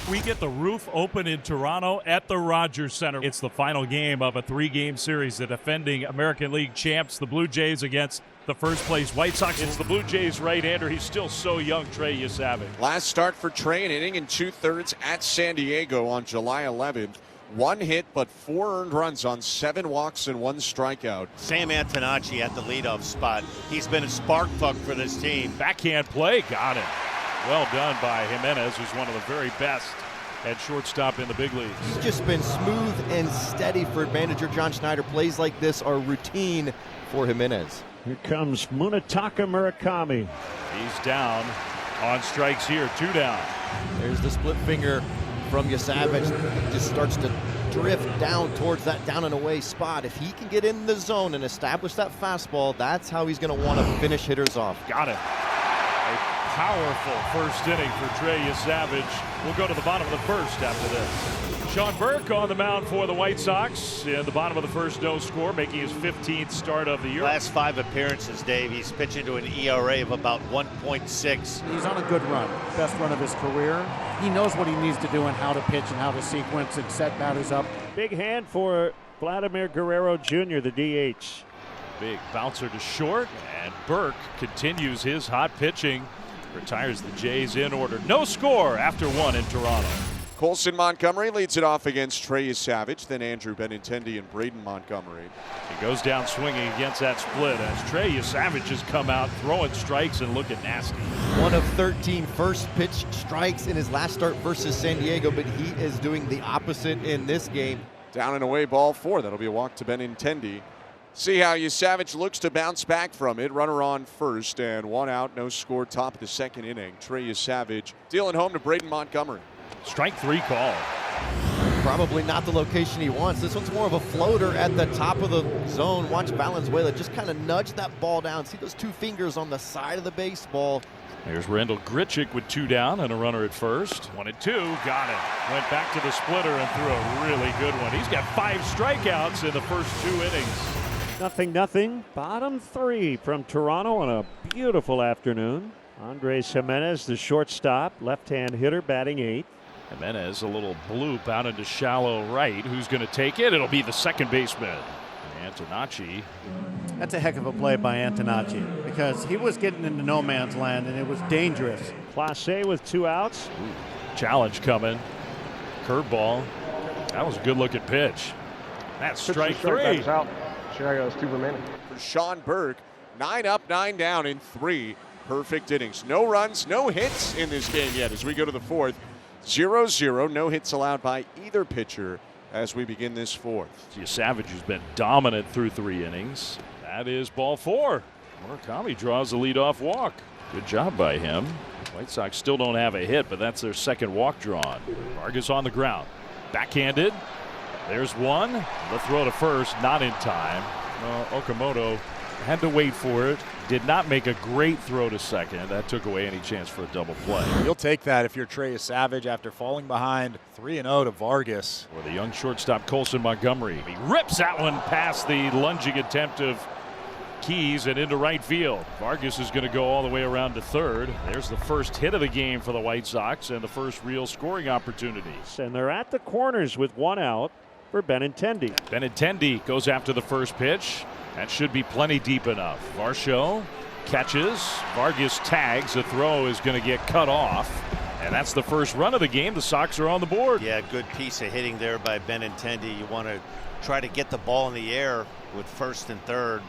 We get the roof open in Toronto at the Rogers Center. It's the final game of a 3-game series. The defending American League champs, the Blue Jays, against the first-place White Sox. It's the Blue Jays' right-hander. He's still so young, Trey Yesavage. Last start for Trey, an inning and 2/3 at San Diego on July 11th. 1 hit, but 4 earned runs on 7 walks and 1 strikeout. Sam Antonacci at the leadoff spot. He's been a spark plug for this team. Backhand play, got it. Well done by Jimenez, who's one of the very best at shortstop in the big leagues. He's just been smooth and steady for manager John Schneider. Plays like this are routine for Jimenez. Here comes Munetaka Murakami. He's down on strikes here, 2 down. There's the split finger from Yesavage. Just starts to drift down towards that down and away spot. If he can get in the zone and establish that fastball, that's how he's going to want to finish hitters off. Got it. A powerful first inning for Trey Yesavage. We'll go to the bottom of the first after this. Sean Burke on the mound for the White Sox. In the bottom of the first, no score, making his 15th start of the year. Last 5 appearances, Dave. He's pitching to an ERA of about 1.6. He's on a good run, best run of his career. He knows what he needs to do and how to pitch and how to sequence and set batters up. Big hand for Vladimir Guerrero Jr., the DH. Big bouncer to short, and Burke continues his hot pitching. Retires the Jays in order. No score after 1 in Toronto. Colson Montgomery leads it off against Trey Yesavage, then Andrew Benintendi and Braden Montgomery. He goes down swinging against that split as Trey Yesavage has come out throwing strikes and looking nasty. 1 of 13 first pitch strikes in his last start versus San Diego, but he is doing the opposite in this game. Down and away, ball 4. That'll be a walk to Benintendi. See how Yesavage looks to bounce back from it. Runner on first and 1 out, no score, top of the second inning. Trey Yesavage dealing home to Braden Montgomery. Strike 3 call. Probably not the location he wants. This one's more of a floater at the top of the zone. Watch Valenzuela just kind of nudge that ball down. See those 2 fingers on the side of the baseball. There's Randall Grichuk with 2 down and a runner at first. 1 and 2, got it. Went back to the splitter and threw a really good one. He's got 5 strikeouts in the first 2 innings. Nothing. Bottom 3 from Toronto on a beautiful afternoon. Andres Jimenez, the shortstop, left-hand hitter, batting 8th. Jimenez a little bloop out into shallow right. Who's going to take it? It'll be the second baseman, Antonacci. That's a heck of a play by Antonacci because he was getting into no man's land and it was dangerous. Clase with 2 outs. Ooh, challenge coming. Curveball. That was a good-looking pitch. That's strike 3. Out. Strikeouts 2 remaining. For Sean Burke, 9 up, 9 down in 3 perfect innings. No runs, no hits in this game yet as we go to the 4th. 0-0, no hits allowed by either pitcher as we begin this 4th. Yesavage has been dominant through 3 innings. That is ball 4. Murakami draws the leadoff walk. Good job by him. White Sox still don't have a hit, but that's their second walk drawn. Vargas on the ground. Backhanded. There's one. The throw to first, not in time. Okamoto had to wait for it. Did not make a great throw to second. That took away any chance for a double play. You'll take that if you're Trey Yesavage after falling behind 3-0 to Vargas. For the young shortstop Colson Montgomery. He rips that one past the lunging attempt of Keys and into right field. Vargas is going to go all the way around to third. There's the first hit of the game for the White Sox and the first real scoring opportunities. And they're at the corners with 1 out for Benintendi. Benintendi goes after the first pitch. That should be plenty deep enough. Varsho catches. Vargas tags. The throw is going to get cut off. And that's the first run of the game. The Sox are on the board. Yeah, good piece of hitting there by Benintendi. You want to try to get the ball in the air with first and third.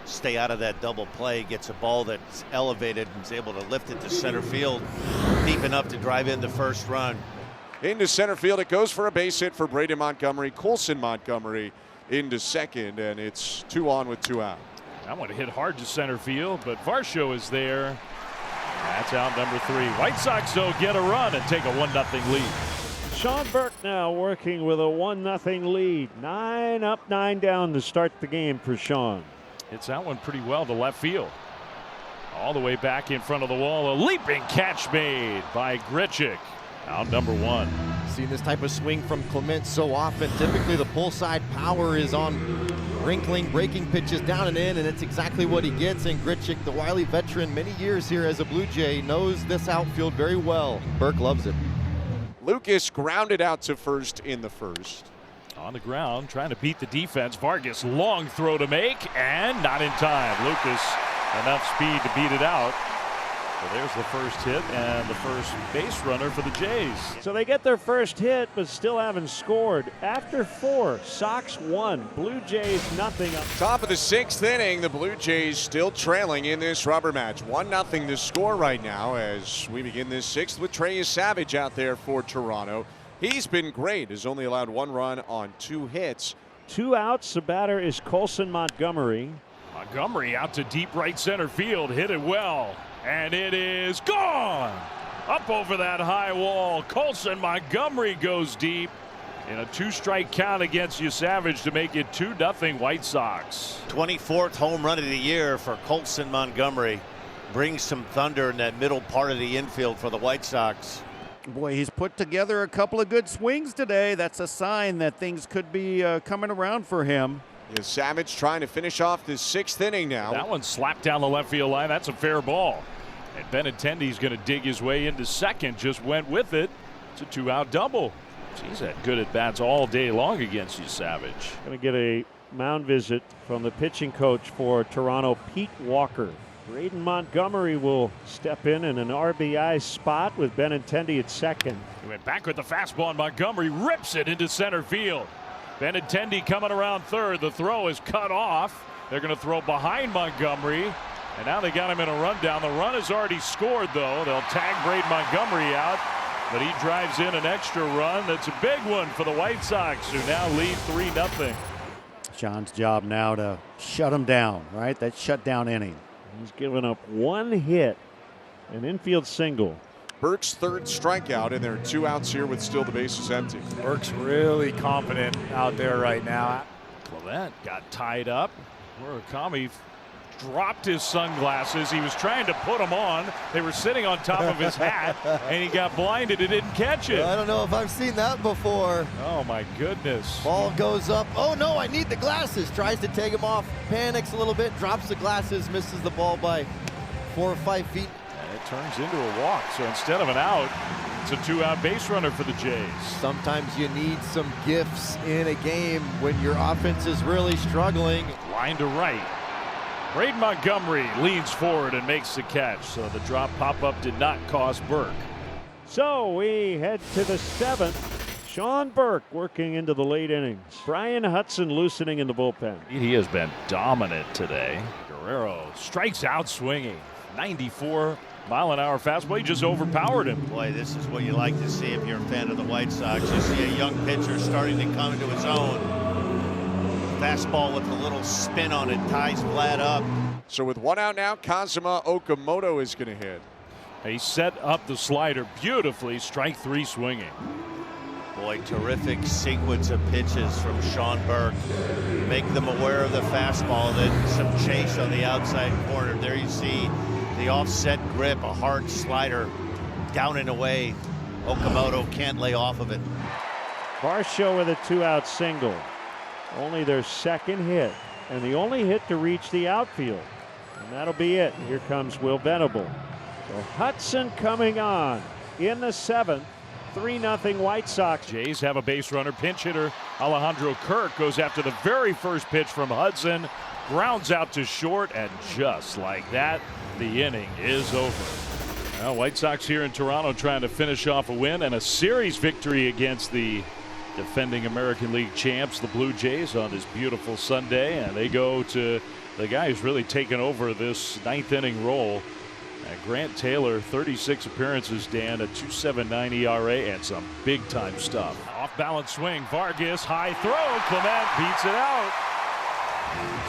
Stay out of that double play. Gets a ball that's elevated and is able to lift it to center field deep enough to drive in the first run. Into center field. It goes for a base hit for Braden Montgomery. Colson Montgomery into second, and it's 2 on with 2 out. That one hit hard to center field, but Varsho is there. That's out number 3. White Sox, though, get a run and take a 1-0 lead. Sean Burke now working with a 1-0 lead. 9 up, 9 down to start the game for Sean. Hits that one pretty well to left field. All the way back in front of the wall. A leaping catch made by Grichuk. Out number 1. Seen this type of swing from Clement so often. Typically the pull side power is on wrinkling, breaking pitches down and in, and it's exactly what he gets. And Grichuk, the wily veteran, many years here as a Blue Jay, knows this outfield very well. Burke loves it. Lucas grounded out to first in the first. On the ground, trying to beat the defense. Vargas, long throw to make, and not in time. Lucas, enough speed to beat it out. So there's the first hit and the first base runner for the Jays. So they get their first hit, but still haven't scored. After 4, Sox 1, Blue Jays nothing. Top of the 6th inning, the Blue Jays still trailing in this rubber match. 1-0 the score right now as we begin this 6th with Trey Savage out there for Toronto. He's been great. Has only allowed 1 run on 2 hits. 2 outs. The batter is Colson Montgomery. Montgomery out to deep right center field. Hit it well. And it is gone. Up over that high wall. Colson Montgomery goes deep in a 2-strike count against Savage to make it 2-0 White Sox. 24th home run of the year for Colson Montgomery. Brings some thunder in that middle part of the infield for the White Sox. Boy, he's put together a couple of good swings today. That's a sign that things could be coming around for him. Savage trying to finish off this 6th inning now. That one slapped down the left field line. That's a fair ball. And Benintendi's going to dig his way into second. Just went with it. It's a 2-out double. He's had good at bats all day long against Savage. Going to get a mound visit from the pitching coach for Toronto, Pete Walker. Braden Montgomery will step in an RBI spot with Benintendi at second. He went back with the fastball, and Montgomery rips it into center field. Benintendi coming around third. The throw is cut off. They're going to throw behind Montgomery. And now they got him in a rundown. The run is already scored, though. They'll tag Braden Montgomery out. But he drives in an extra run. That's a big one for the White Sox, who now lead 3-0. Sean's job now to shut him down, right? That shutdown inning. He's given up 1 hit, an infield single. Burke's 3rd strikeout, and there are 2 outs here with still the bases empty. Burke's really confident out there right now. Clement got tied up. Murakami dropped his sunglasses. He was trying to put them on. They were sitting on top of his hat, and he got blinded and didn't catch it. I don't know if I've seen that before. Oh, my goodness. Ball goes up. Oh, no, I need the glasses. Tries to take them off. Panics a little bit. Drops the glasses. Misses the ball by 4 or 5 feet. And it turns into a walk. So instead of an out, it's a 2-out base runner for the Jays. Sometimes you need some gifts in a game when your offense is really struggling. Line to right. Braden Montgomery leans forward and makes the catch. So the drop pop-up did not cost Burke. So we head to the 7th. Sean Burke working into the late innings. Bryan Hudson loosening in the bullpen. He has been dominant today. Guerrero strikes out swinging. 94-mile-an-hour fastball. He just overpowered him. Boy, this is what you like to see if you're a fan of the White Sox. You see a young pitcher starting to come into his own. Fastball with a little spin on it, ties Vlad up. So with 1 out now, Kazuma Okamoto is going to hit. He set up the slider beautifully. Strike 3 swinging. Boy, terrific sequence of pitches from Sean Burke. Make them aware of the fastball, then some chase on the outside corner. There you see the offset grip, a hard slider down and away. Okamoto can't lay off of it. Varsho with a 2-out single. Only their 2nd hit, and the only hit to reach the outfield. And that'll be it. Here comes Will Venable. So Hudson coming on in the 7th. 3-0 White Sox. Jays have a base runner. Pinch hitter Alejandro Kirk goes after the very first pitch from Hudson. Grounds out to short, and just like that, the inning is over. Well, White Sox here in Toronto trying to finish off a win and a series victory against the defending American League champs, the Blue Jays, on this beautiful Sunday. And they go to the guy who's really taken over this 9th inning role. Grant Taylor, 36 appearances, Dan, a 2.79 ERA, and some big-time stuff. Off-balance swing, Vargas, high throw, Clement beats it out.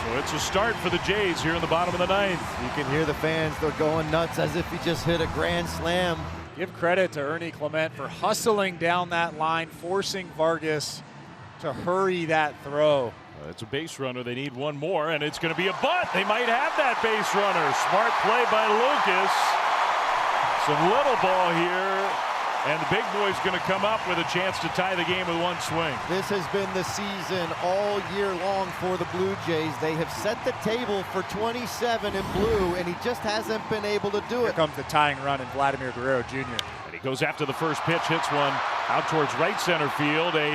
So it's a start for the Jays here in the bottom of the 9th. You can hear the fans, they're going nuts as if he just hit a grand slam. Give credit to Ernie Clement for hustling down that line, forcing Vargas to hurry that throw. It's a base runner. They need one more, and it's going to be a bunt. They might have that base runner. Smart play by Lucas. Some little ball here, and the big boy's going to come up with a chance to tie the game with one swing. This has been the season all year long for the Blue Jays. They have set the table for 27 in blue, and he just hasn't been able to do it. Here comes the tying run in Vladimir Guerrero Jr. And he goes after the first pitch, hits one Out towards right center field. A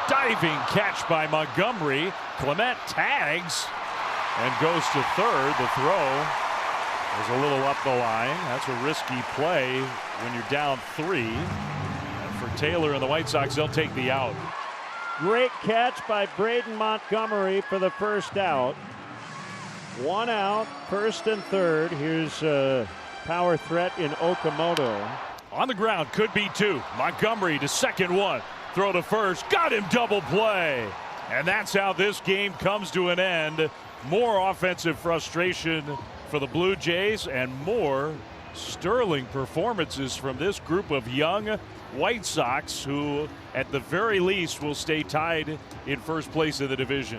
diving catch by Montgomery. Clement tags and goes to third. The throw is a little up the line. That's a risky play when you're down 3. And for Taylor and the White Sox, they'll take the out. Great catch by Braden Montgomery for the first out. 1 out, first and third. Here's a power threat in Okamoto. On the ground, could be 2. Montgomery to second one. Throw to first, got him, double play. And that's how this game comes to an end. More offensive frustration for the Blue Jays and more sterling performances from this group of young White Sox who, at the very least, will stay tied in first place in the division.